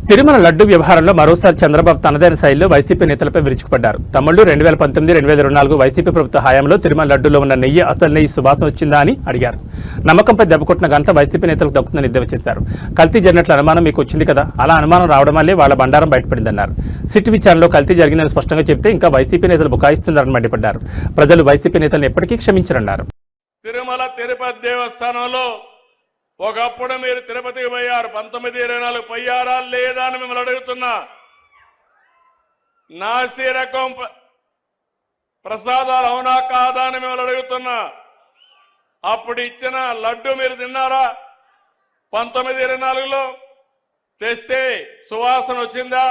తిరుమల లడ్డు వ్యవహారంలో మరోసారి చంద్రబాబు తనదైన శైలిలో వైసీపీ నేతలపై విరుచుకుపడ్డారు. తమ్ముళ్ళు 2019-2024 వైసీపీ ప్రభుత్వ హయాంలో తిరుమల లడ్డులో ఉన్న నెయ్యి అసలు నెయ్యి సువాసన వచ్చిందా అని అడిగారు. నమ్మకంపై దెబ్బకొట్టిన ఘనత వైసీపీ నేతలకు దక్కుతుందని ఎద్దేవా చేశారు. కల్తీ జరిగినట్లు అనుమానం మీకు వచ్చింది కదా, అలా అనుమానం రావడం వల్లే వాళ్ల బండారం బయటపడిందన్నారు. సిట్ విచారణలో కల్తీ జరిగిందని స్పష్టంగా చెబితే ఇంకా వైసీపీ నేతలు బుకాయిస్తున్నారని మండిపడ్డారు. ప్రజలు వైసీపీ నేతలను ఎప్పటికీ క్షమించరన్నారు. తిరుమల తిరుపతి దేవస్థానంలో ఒకప్పుడు మీరు తిరుపతికి పోయారు, 1924 పోయారా లేదా అని మిమ్మల్ని అడుగుతున్నా. నాసి రకం ప్రసాదాలు అవునా కాదా అని మిమ్మల్ని అడుగుతున్నా. అప్పుడు ఇచ్చిన లడ్డు మీరు తిన్నారా? 1924లో తెస్తే సువాసన వచ్చిందా,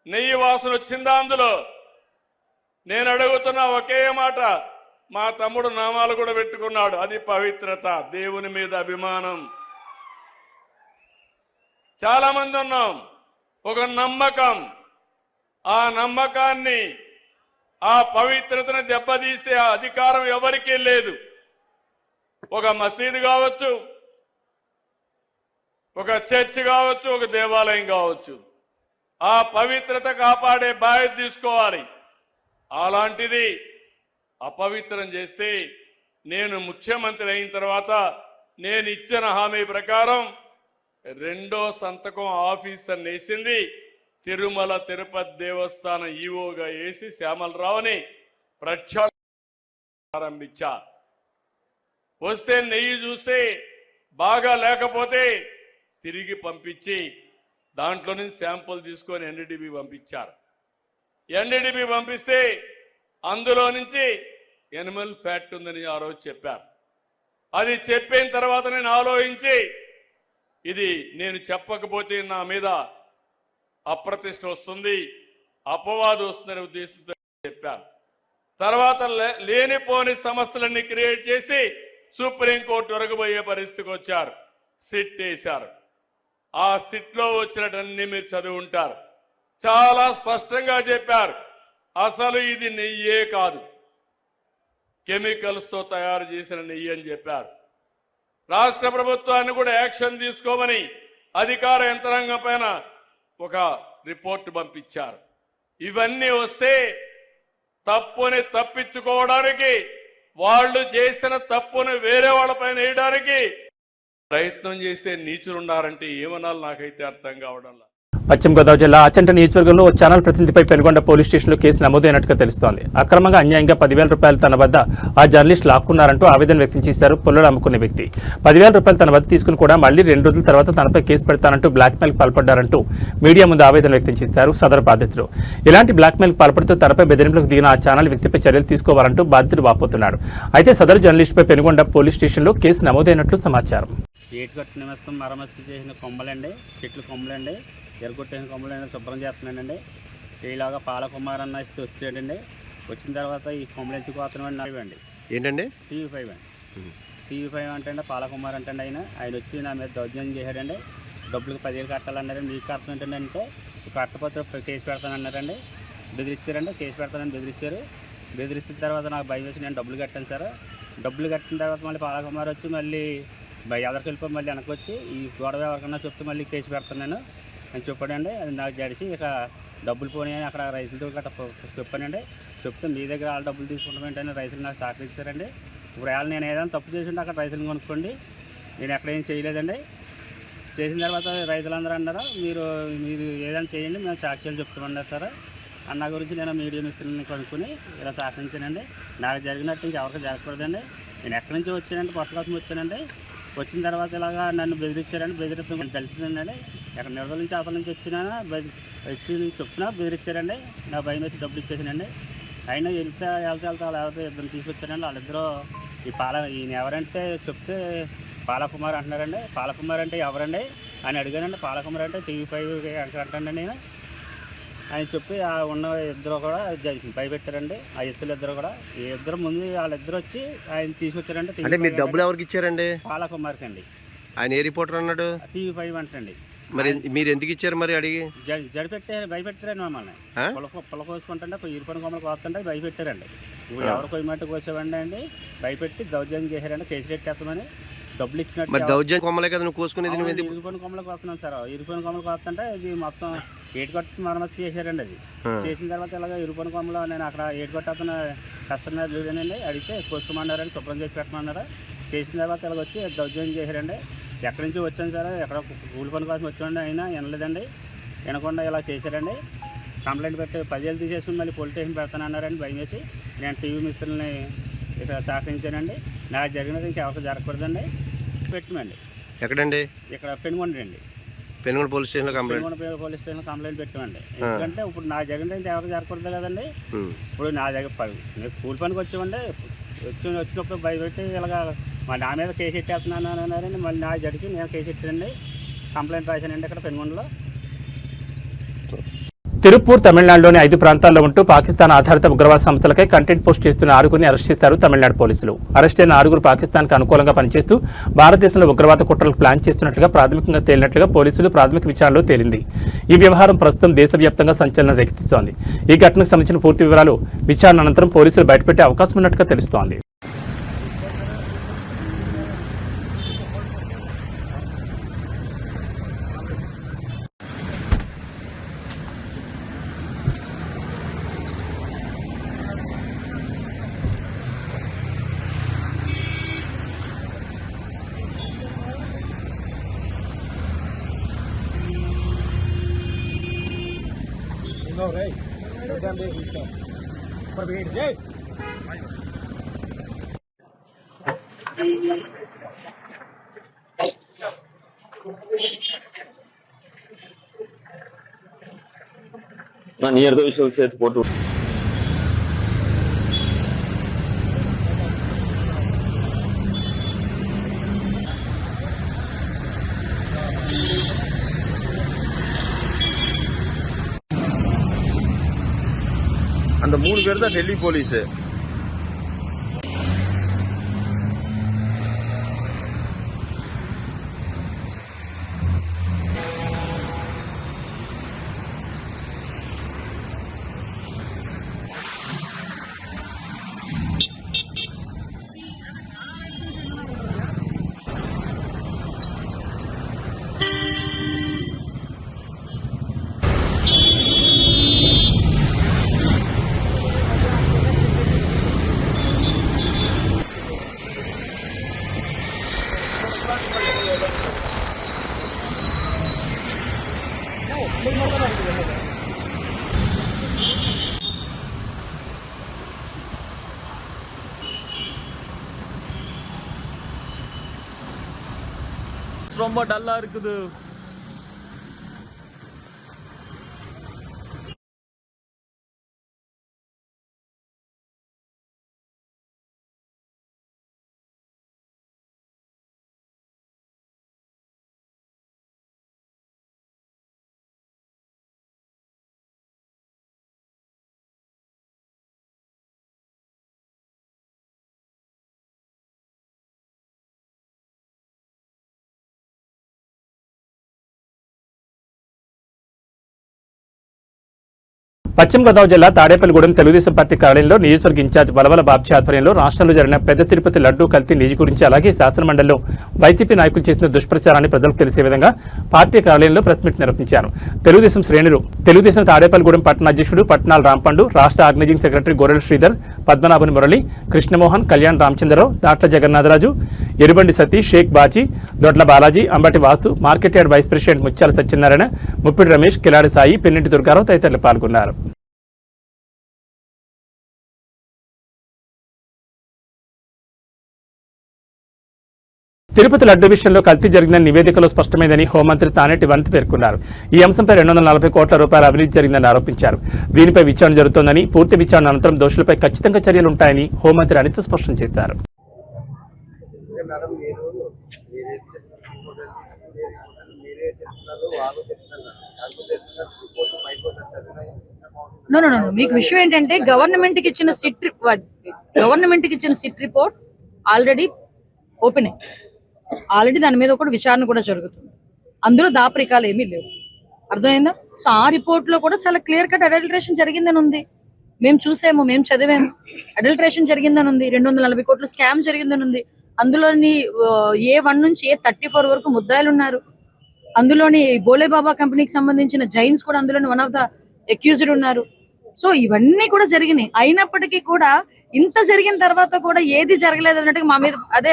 నెయ్యి వాసన వచ్చిందా? అందులో నేను అడుగుతున్నా ఒకే మాట. మా తమ్ముడు నామాలు కూడా పెట్టుకున్నాడు, అది పవిత్రత, దేవుని మీద అభిమానం. చాలా మంది ఉన్నాం, ఒక నమ్మకం. ఆ నమ్మకాన్ని, ఆ పవిత్రతను దెబ్బతీసే అధికారం ఎవరికీ లేదు. ఒక మసీదు కావచ్చు, ఒక చర్చ్ కావచ్చు, ఒక దేవాలయం కావచ్చు, ఆ పవిత్రత కాపాడే బాధ్యత తీసుకోవాలి. అలాంటిది అపవిత్రం చేస్తే నేను ముఖ్యమంత్రి అయిన తర్వాత నేను ఇచ్చిన హామీ ప్రకారం రెండో సంతకం ఆఫీసర్ వేసింది తిరుమల తిరుపతి దేవస్థానం ఈవోగా వేసి శ్యామలరావుని ప్రారంభించా. వస్తే నెయ్యి చూస్తే బాగా లేకపోతే తిరిగి పంపించి దాంట్లో నుంచి శాంపుల్ తీసుకొని ఎన్డీడీబీ పంపించారు. ఎన్డీడీబీ పంపిస్తే అందులో నుంచి ఎనిమల్ ఫ్యాట్ ఉందని ఆ రోజు చెప్పారు. అది చెప్పిన తర్వాత నేను ఆలోచించి ఇది నేను చెప్పకపోతే నా మీద అప్రతిష్ట వస్తుంది, అపవాదు వస్తుందనే ఉద్దేశంతో చెప్పాను. తర్వాత లేనిపోని సమస్యలన్నీ క్రియేట్ చేసి సుప్రీంకోర్టు వరకు పోయే పరిస్థితికి వచ్చారు. సిట్ వేశారు. ఆ సిట్లో వచ్చినటన్నీ మీరు చదివి ఉంటారు. చాలా స్పష్టంగా చెప్పారు, అసలు ఇది నెయ్యే కాదు, కెమికల్స్తో తయారు చేసిన నెయ్యి అని చెప్పారు. రాష్ట్ర ప్రభుత్వాన్ని కూడా యాక్షన్ తీసుకోమని అధికార యంత్రాంగం పైన ఒక రిపోర్టు పంపించారు. ఇవన్నీ వస్తే తప్పుని తప్పించుకోవడానికి, వాళ్ళు చేసిన తప్పును వేరే వాళ్ళపైన వేయడానికి ప్రయత్నం చేసే నీచులున్నారంటే ఏమనాలి నాకైతే అర్థం కావడంలా. పశ్చిమ గోదావరి జిల్లా ఆచంట నియోజకవర్గంలో ఓ ఛానల్ ప్రతినిధిపై పెనుగొండ పోలీస్ స్టేషన్లో కేసు నమోదైనట్టుగా తెలుస్తోంది. అక్రమంగా అన్యాయంగా 10,000 రూపాయలు తన వద్ద ఆ జర్నలిస్ట్ లాక్కున్నారంటూ ఆవేదన వ్యక్తం చేశారు పుల్లలు అమ్ముకునే వ్యక్తి. 10,000 రూపాయలు తన వద్ద తీసుకుని కూడా మళ్లీ 2 రోజుల తర్వాత తనపై కేసు పెడతానంటూ బ్లాక్మెయిల్కి పాల్పడ్డారంటూ మీడియా ముందు ఆవేదన వ్యక్తం చేశారు సదరు బాధితులు. ఇలాంటి బ్లాక్మెయిల్కి పాల్పడుతూ తనపై బెదిరింపులకు దిగిన ఆ ఛానల్ వ్యక్తిపై చర్యలు తీసుకోవాలంటూ బాధితుడు వాపోతున్నాడు. అయితే సదరు జర్నలిస్టుపై పెనుగొండ పోలీస్ స్టేషన్లో కేసు నమోదైనట్లు సమాచారం. మరమ్మతు చేసిన కొమ్మలండి, చెట్లు కొమ్మలండి, ఎరగొట్టేసిన కొమ్మలైనా శుభ్రం చేస్తున్నానండి. ఈలాగా పాలకుమార్ అన్న వచ్చాడండి. వచ్చిన తర్వాత ఈ కొమ్మలు ఎందుకు వస్తున్నామండి ఏంటండి TV5 అండి. TV5 అంటే పాలకుమార్ అంటే ఆయన వచ్చి నా మీద దౌర్జన్యం చేశాడండి. డబ్బులకు 10,000 కట్టాలన్నారండి. మీకు కట్టమంటే అంటే కట్టకపోతే కేసు పెడతానన్నారండి. బెదిరించారండి, కేసు పెడతానని బెదిరించారు. బెదిరించిన తర్వాత నాకు భయం వేసి నేను డబ్బులు కట్టాను సార్. డబ్బులు కట్టిన తర్వాత మళ్ళీ పాలకుమార్ వచ్చి మళ్ళీ ఎదరికి వెళ్ళిపోయి మళ్ళీ వెనక్కి వచ్చి ఈ గొడవ ఎవరికన్నా చెప్తే మళ్ళీ కేసు పెడతాను అని చెప్పాడండి. అది నాకు జడిచి ఇక డబ్బులు పోనీ అక్కడ రైతులతో గట్రా చెప్పానండి. చెప్తే మీ దగ్గర వాళ్ళు డబ్బులు తీసుకుంటామేంటని రైతులు నాకు సహకరించారండి. ఇప్పుడు వాళ్ళు నేను ఏదైనా తప్పు చేసి ఉంటే అక్కడ రైతులను కొనుక్కోండి, నేను ఎక్కడేం చేయలేదండి. చేసిన తర్వాత రైతులందరూ అన్నారు మీరు ఏదైనా చేయండి, మేము సాక్ష్యాలు చెప్తామన్నారు సార్. అన్న గురించి నేను మీడియా మిత్రులని కనుక్కొని ఇలా సహకరించానండి. నాకు జరిగినట్టు ఇంకెవరికి జరగకూడదండి. నేను ఎక్కడి నుంచి వచ్చానంటే పొట్ట కోసం వచ్చానండి. వచ్చిన తర్వాత ఇలాగా నన్ను బెదిరించారండి. బెదిరిస్తాను తెలిసిందండి. ఎక్కడ నిరదల నుంచి అవతల నుంచి వచ్చినా వచ్చి చెప్పినా బెదిరించారండి. నా భయం వచ్చి డబ్బులు ఇచ్చేసానండి. అయినా వెళ్తే లేకపోతే ఇద్దరు తీసుకొచ్చారండి. వాళ్ళిద్దరూ ఈయన ఎవరంటే చెప్తే పాలకుమార్ అంటున్నారండి. పాలకుమార్ అంటే ఎవరండి అని అడిగానండి. పాలకుమార్ అంటే TV5 అంటానండి నేను. ఆయన చెప్పి ఆ ఉన్న ఇద్దరు కూడా భయపెట్టారండి. ఆ ఇద్దరు కూడా ఈ ఇద్దరు ముందు వాళ్ళిద్దరు వచ్చి ఆయన తీసుకొచ్చారండి. అంటే మీరు డబ్బులు ఎవరికి ఇచ్చారండి? పాలకుమార్కి అండి. ఆయన ఏ రిపోర్టర్ అన్నాడు? TV5 అంటండి. మరి మీరు ఎందుకు ఇచ్చారు మరి అడిగి? జడిపెట్టారు, భయపెట్టారండి మమ్మల్ని. పొల కోసుకుంటే ఇరుపని కొమ్మలు కోస్తుంటే భయపెట్టారండి. ఇప్పుడు ఎవరు కొయ్యమట్టు కోసేవండి అండి భయపెట్టి దౌర్జన్యం చేశారండి. కేసు పెట్టేస్తామని డబ్బులు ఇచ్చినట్టు మరి దౌర్జన్య కొమ్మలే కదా నువ్వు కోసుకునేది, నువ్వు ఎందుకు? ఇరుకొని కొమ్మలకు వస్తున్నాను సార్. ఇరుకొని కొమ్మలకు వస్తుంటే ఇది మొత్తం ఏటు కొట్టి మరమ్మతు చేశారండి. అది చేసిన తర్వాత ఇలాగ ఇరుకొని కొమ్మలో నేను అక్కడ ఏటు కొట్టి అతను కస్టమర్ లేదండి అడిగితే కోసుకోమన్నారని, శుభ్రం చేసి పెట్టమన్నారు. చేసిన తర్వాత ఇలాగ వచ్చి దౌర్జన్యం చేశారండి. ఎక్కడి నుంచి వచ్చాను సార్, ఎక్కడ కూలి పని కోసం వచ్చామండి, అయినా వినలేదండి. వినకుండా ఇలా చేశారండి. కంప్లైంట్ పెట్టి 10,000 తీసేసుకుని మళ్ళీ పోలీస్ స్టేషన్ పెడతానన్నారని భయం వేసి నేను టీవీ మిస్త్రులని ఇక్కడ సహకరించానండి. నాకు జరిగినది ఇంకెవరికి జరగకూడదండి పెట్టమండి. ఎక్కడండి? ఇక్కడ పెనుగొండ అండి. పెనుగొండ పోలీస్ స్టేషన్లో కంప్లైంట్? పెనుగొండ పోలీస్ స్టేషన్లో కంప్లైంట్ పెట్టామండి. ఎందుకంటే ఇప్పుడు నాకు జరిగినది ఇంకెవరికి జరగకూడదు కదండి. ఇప్పుడు నా దగ్గర నేను కూలి పనికి వచ్చామండి. వచ్చినప్పుడు భయపెట్టి ఇలాగా నా మీద కేసు ఎట్టేస్తున్నాను అన్నారండి. మళ్ళీ నాకు జరిగి నేను కేసు ఎట్టానండి, కంప్లైంట్ రాశానండి ఇక్కడ పెనుగొండలో. తిరుపూర్ తమిళనాడులోని 5 ప్రాంతాల్లో ఉంటూ పాకిస్తాన్ ఆధారిత ఉగ్రవాద సంస్థలకై కంటెంట్ పోస్ట్ చేస్తున్న 6గురిని అరెస్ట్ చేశారు తమిళనాడు పోలీసులు. అరెస్ట్ అయిన 6గురు పాకిస్తాన్కు అనుకూలంగా పనిచేస్తూ భారతదేశంలో ఉగ్రవాద కుట్రలకు ప్లాన్ చేస్తున్నట్లుగా ప్రాథమికంగా తేలినట్లుగా పోలీసులు ప్రాథమిక విచారణలో తేలింది. ఈ వ్యవహారం ప్రస్తుతం దేశవ్యాప్తంగా సంచలనం రేకెత్తిస్తోంది. ఈ ఘటనకు సంబంధించిన పూర్తి వివరాలు విచారణ అనంతరం పోలీసులు బయటపెట్టే అవకాశం ఉన్నట్టుగా తెలుస్తోంది. near the visual set photo. அந்த 3 பேர் தான் டெல்லி போலீஸ். ரொம்ப டல்லா இருக்குது. పశ్చిమ గోదావరి జిల్లా తాడేపల్లిగూడెం తెలుగుదేశం పార్టీ కార్యాలయంలో నియోజకవర్గ ఇన్ఛార్జ్ వలవల బాబ్జీ ఆధ్వర్యంలో రాష్ట్రంలో జరిగిన పెద్ద తిరుపతి లడ్డూ కల్తీ నిధి గురించి అలాగే శాసనమండలిలో వైసీపీ నాయకులు చేసిన దుష్ప్రచారాన్ని ప్రజలకు తెలిసే విధంగా పార్టీ కార్యాలయంలో ప్రెస్ మీట్ నిర్వహించారు. తెలుగుదేశం శ్రేణులు తెలుగుదేశం తాడేపల్లిగూడెం పట్టణ అధ్యక్షుడు పట్నాల రాంపండు, రాష్ట్ర organising secretary Gorrela Sridhar, Padmanabhan Murali, Krishnamohan, Kalyan Ramachandra Rao, Datla Jagannatha Raju, Erubandi Satish, Sheikh Baji, Dodla Balaji, Ambati Vasu, market yard vice president Mutyala Satyanarayana, Muppidi Ramesh, కిలాడి Sai, Penninti Durgarao తదితరులు పాల్గొన్నారు. తిరుపతి లడ్డు విషయంలో కల్తీ జరిగిన నివేదికలో స్పష్టమైందని హోంమంత్రి తానేటి వనిత పేర్కొన్నారు. ఈ అంశంపై 240 కోట్ల రూపాయల అవినీతి జరిగిందని ఆరోపించారు. దీనిపై విచారణ జరుగుతోందని, పూర్తి విచారణ అనంతరం దోషులపై ఖచ్చితంగా చర్యలుంటాయని హోంమంత్రి అనిత స్పష్టం చేశారు. మీకు విషయం ఏంటంటే గవర్నమెంట్ కి ఇచ్చిన SIT report already open already దాని మీద ఒక విచారణ కూడా జరుగుతుంది. అందులో దాపరికాలు ఏమీ లేవు. అర్థమైందా? సో ఆ రిపోర్ట్ లో కూడా చాలా క్లియర్ కట్ అడల్టరేషన్ జరిగిందని ఉంది. మేము చూసాము, మేము చదివాము. అడల్టరేషన్ జరిగిందని ఉంది. 240 కోట్ల స్కామ్ జరిగిందని ఉంది. అందులోని A1 నుంచి A34 వరకు ముద్దాయిలు ఉన్నారు. అందులోని బోలేబాబా కంపెనీకి సంబంధించిన జైన్స్ కూడా అందులోని వన్ ఆఫ్ ద అక్యూజ్డ్ ఉన్నారు. సో ఇవన్నీ కూడా జరిగినాయి. అయినప్పటికీ కూడా ఇంత జరిగిన తర్వాత కూడా ఏది జరగలేదు అన్నట్టుగా మా మీద అదే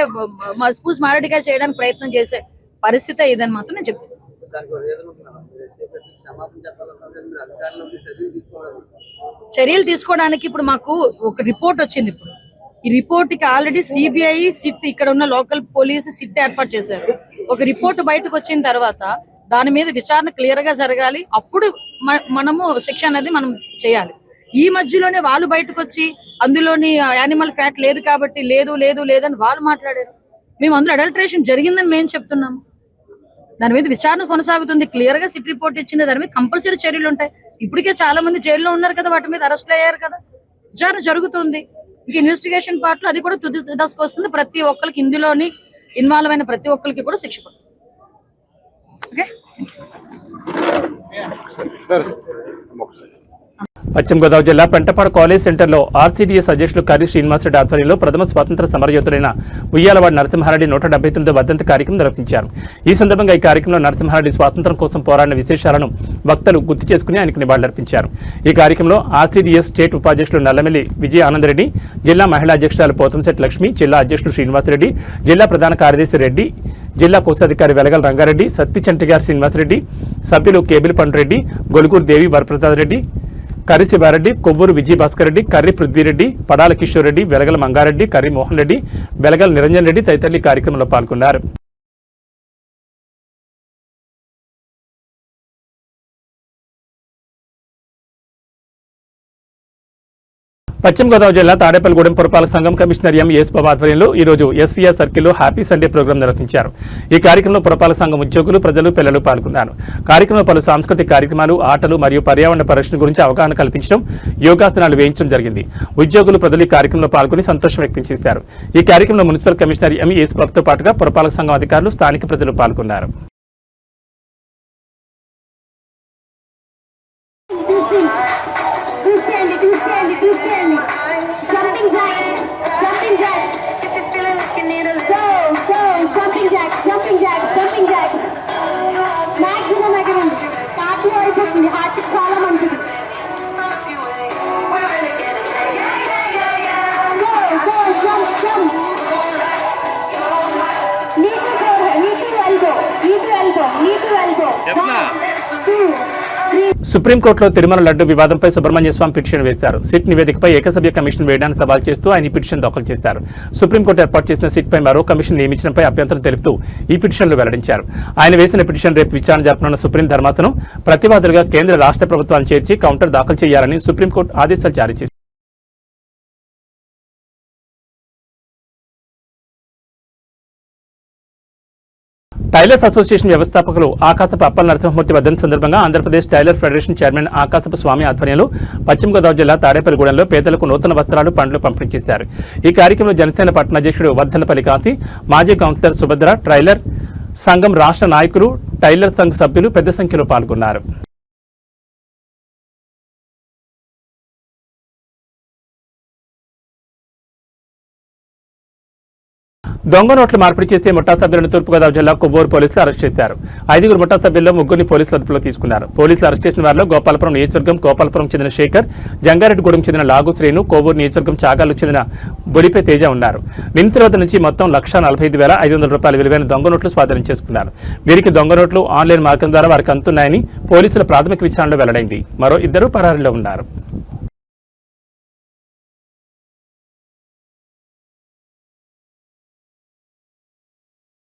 మస్పూస్ మారడిగా చేయడానికి ప్రయత్నం చేసే పరిస్థితి ఇదని మాత్రం నేను చెప్తాను. చర్యలు తీసుకోవడానికి ఇప్పుడు మాకు ఒక రిపోర్ట్ వచ్చింది. ఇప్పుడు ఈ రిపోర్ట్ కి ఆల్రెడీ సిబిఐ సిట్ ఇక్కడ ఉన్న లోకల్ పోలీసు సిట్ ఏర్పాటు చేశారు. ఒక రిపోర్ట్ బయటకు వచ్చిన తర్వాత దాని మీద విచారణ క్లియర్ గా జరగాలి. అప్పుడు మనము శిక్ష అనేది మనం చేయాలి. ఈ మధ్యలోనే వాళ్ళు బయటకు వచ్చి అందులోని యానిమల్ ఫ్యాట్ లేదు కాబట్టి లేదని వాళ్ళు మాట్లాడారు. మేము అందులో అడల్టరేషన్ జరిగిందని మేము చెప్తున్నాము. దాని మీద విచారణ కొనసాగుతుంది. క్లియర్ గా సిట్ రిపోర్ట్ ఇచ్చింది. దాని మీద కంపల్సరీ చర్యలు ఉంటాయి. ఇప్పటికే చాలా మంది జైల్లో ఉన్నారు కదా, వాటి మీద అరెస్ట్లు అయ్యారు కదా, విచారణ జరుగుతుంది. ఇంక ఇన్వెస్టిగేషన్ పార్ట్ లో అది కూడా తుది దశకు వస్తుంది. ప్రతి ఒక్కరికి ఇందులోని ఇన్వాల్వ్ అయిన ప్రతి ఒక్కరికి కూడా శిక్ష పడుతుంది. ఓకే. పశ్చిమ గోదావరి జిల్లా పెంటపాడు కాలేజ్ సెంటర్లో ఆర్సీడీఎస్ అధ్యక్షులు కర్రి శ్రీనివాసరెడ్డి ఆధ్వర్యంలో ప్రథమ స్వాతంత్ర సమరయోధులైన ఉయ్యాలవాడి నరసింహారెడ్డి 179వ వర్ధంతి కార్యక్రమం నిర్వహించారు. ఈ సందర్భంగా ఈ కార్యక్రమంలో నరసింహారెడ్డి స్వాతంత్ర్యం కోసం పోరాడిన విశేషాలను వక్తలు గుర్తు చేసుకుని ఆయనకు నివాళులర్పించారు. ఈ కార్యక్రమంలో ఆర్సీడీఎస్ స్టేట్ ఉపాధ్యక్షులు నల్లమెల్లి విజయ ఆనందరెడ్డి, జిల్లా మహిళా అధ్యక్షురాలు పోతంశెట్టి లక్ష్మి, జిల్లా అధ్యక్షులు శ్రీనివాసరెడ్డి, జిల్లా ప్రధాన కార్యదర్శి రెడ్డి, జిల్లా కోశాధికారి వెలగల రంగారెడ్డి, సత్తిచంటిగారి శ్రీనివాసరెడ్డి, సభ్యులు కేబిల్ పండురెడ్డి, గొలుగూరు దేవి వరప్రసాద్ రెడ్డి, కర్రి శివారెడ్డి, కొవ్వూరు విజయభాస్కర్ రెడ్డి, కర్రి పృథ్వీరెడ్డి, పడాల కిషోర్ రెడ్డి, వెలగల మంగారెడ్డి, కర్రి మోహన్ రెడ్డి, వెలగల నిరంజన్ రెడ్డి తదితరులు ఈ కార్యక్రమంలో పాల్గొన్నారు. పశ్చిమ గోదావరి జిల్లా తాడేపల్లిగూడెం పురపాలక సంఘం కమిషనర్ ఎం యేసుబాబు ఆధ్వర్యంలో ఈ రోజు ఎస్వీఆర్ సర్కిల్లో హ్యాపీ సండే ప్రోగ్రాం నిర్వహించారు. ఈ కార్యక్రమంలో పురపాలక సంఘం ఉద్యోగులు, ప్రజలు, పిల్లలు పాల్గొన్నారు. కార్యక్రమంలో పలు సాంస్కృతిక కార్యక్రమాలు, ఆటలు మరియు పర్యావరణ పరిరక్షణ గురించి అవగాహన కల్పించడం, యోగాసనాలు వేయించడం జరిగింది. ఉద్యోగులు, ప్రజలు ఈ కార్యక్రమంలో పాల్గొని సంతోషం వ్యక్తం చేశారు. ఈ కార్యక్రమంలో మున్సిపల్ కమిషనర్ ఎం యేసుబాబుతో పాటుగా పురపాలక సంఘం అధికారులు, స్థానిక ప్రజలు పాల్గొన్నారు. సుప్రీంకోర్టులో తిరుమల లడ్డు వివాదంపై సుబ్రహ్మణ్య స్వామి పిటిషన్ వేశారు. సిట్ నివేదికపై ఏకసభ్య కమిషన్ వేయడానికి సవాల్ చేస్తూ ఆయన ఈ పిటిషన్ దాఖలు చేశారు. సుప్రీంకోర్టు ఏర్పాటు చేసిన సిట్పై మరో కమిషన్ నియమించడంపై అభ్యంతరం తెలుపుతూ ఈ పిటిషన్లు వెల్లడించారు. ఆయన వేసిన పిటిషన్ రేపు విచారణ జరపనున్న సుప్రీం ధర్మాసనం ప్రతివాదులుగా కేంద్ర, రాష్ట్ర ప్రభుత్వాలను చేర్చి కౌంటర్ దాఖలు చేయాలని సుప్రీంకోర్టు ఆదేశాలు జారీ చేసింది. టైలర్స్ అసోసియేషన్ వ్యవస్థాపకులు ఆకాశపు అప్పల నరసింహమూర్తి వర్ధంతి సందర్భంగా ఆంధ్రప్రదేశ్ టైలర్ ఫెడరేషన్ చైర్మన్ ఆకాశపు స్వామి ఆధ్వర్యంలో పశ్చిమ గోదావరి జిల్లా తాడేపల్లిగూడెంలో పేదలకు నూతన వస్త్రాలు, పండ్లు పంపిణీ చేశారు. ఈ కార్యక్రమంలో జనసేన పట్టణ అధ్యక్షుడు వర్ధనపల్లి కాంతి, మాజీ కౌన్సిలర్ సుభద్ర, ట్రైలర్ సంఘం రాష్ట్ర నాయకులు, టైలర్ సంఘ సభ్యులు పెద్ద సంఖ్యలో పాల్గొన్నారు. దొంగ నోట్లు మార్పిడి చేసే ముఠా సభ్యులను తూర్పుగోదావరి జిల్లా కొవ్వూరు పోలీసులు అరెస్ట్ చేశారు. 5 ముఠా సభ్యుల్లో 3 పోలీసులు అదుపులో తీసుకున్నారు. పోలీసులు అరెస్ట్ చేసిన వారిలో గోపాలపురం నియోజకవర్గం గోపాలపురం చెందిన శేఖర్, జంగారెడ్డిగూడెం చెందిన లాగు శ్రీను, కోవూరు నియోజకవర్గం చాగాలకు చెందిన బొడిపే తేజ ఉన్నారు. నిందితుల వద్ద నుంచి మొత్తం 1,45,500 రూపాయల విలువైన దొంగ నోట్లు స్వాధీనం చేసుకున్నారు. వీరికి దొంగ నోట్లు ఆన్లైన్ మార్గం ద్వారా వారికి అందుతున్నాయని పోలీసుల ప్రాథమిక విచారణలో వెల్లడైంది. మరో 2 పరారీలో ఉన్నారు.